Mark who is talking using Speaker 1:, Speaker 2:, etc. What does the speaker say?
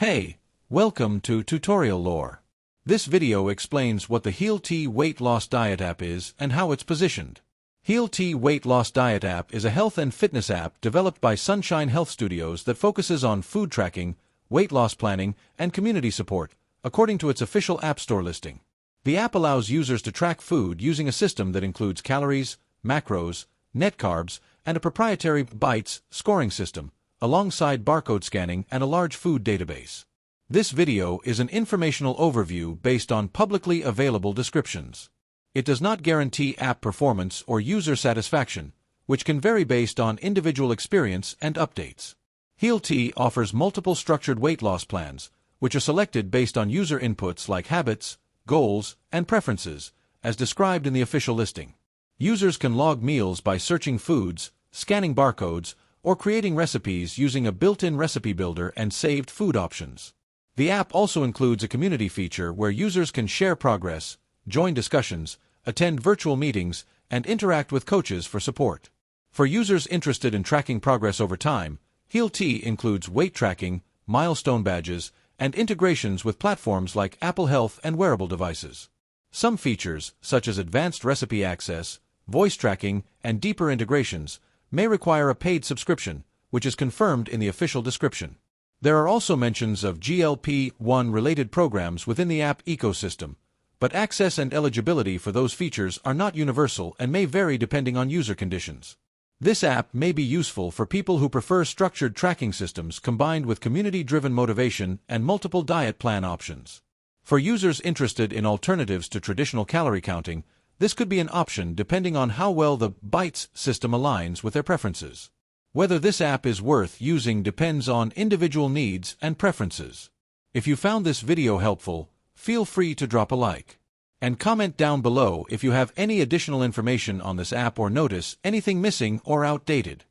Speaker 1: Hey, welcome to Tutorial Lore. This video explains what the Healthi Weight Loss Diet app is and how it's positioned. Healthi Weight Loss Diet app is a health and fitness app developed by Sunshine Health Studios that focuses on food tracking, weight loss planning, and community support, according to its official App Store listing. The app allows users to track food using a system that includes calories, macros, net carbs, and a proprietary bites scoring system, alongside barcode scanning and a large food database. This video is an informational overview based on publicly available descriptions. It does not guarantee app performance or user satisfaction, which can vary based on individual experience and updates. Healthi offers multiple structured weight loss plans, which are selected based on user inputs like habits, goals, and preferences, as described in the official listing. Users can log meals by searching foods, scanning barcodes, or creating recipes using a built-in recipe builder and saved food options. The app also includes a community feature where users can share progress, join discussions, attend virtual meetings, and interact with coaches for support. For users interested in tracking progress over time, Healthi includes weight tracking, milestone badges, and integrations with platforms like Apple Health and wearable devices. Some features, such as advanced recipe access, voice tracking, and deeper integrations, may require a paid subscription, which is confirmed in the official description. There are also mentions of GLP1 related programs within the app ecosystem, but access and eligibility for those features are not universal and may vary depending on user conditions. This app may be useful for people who prefer structured tracking systems combined with community-driven motivation and multiple diet plan options. For users interested in alternatives to traditional calorie counting, this could be an option depending on how well the bites system aligns with their preferences. Whether this app is worth using depends on individual needs and preferences. If you found this video helpful, feel free to drop a like. And comment down below if you have any additional information on this app or notice anything missing or outdated.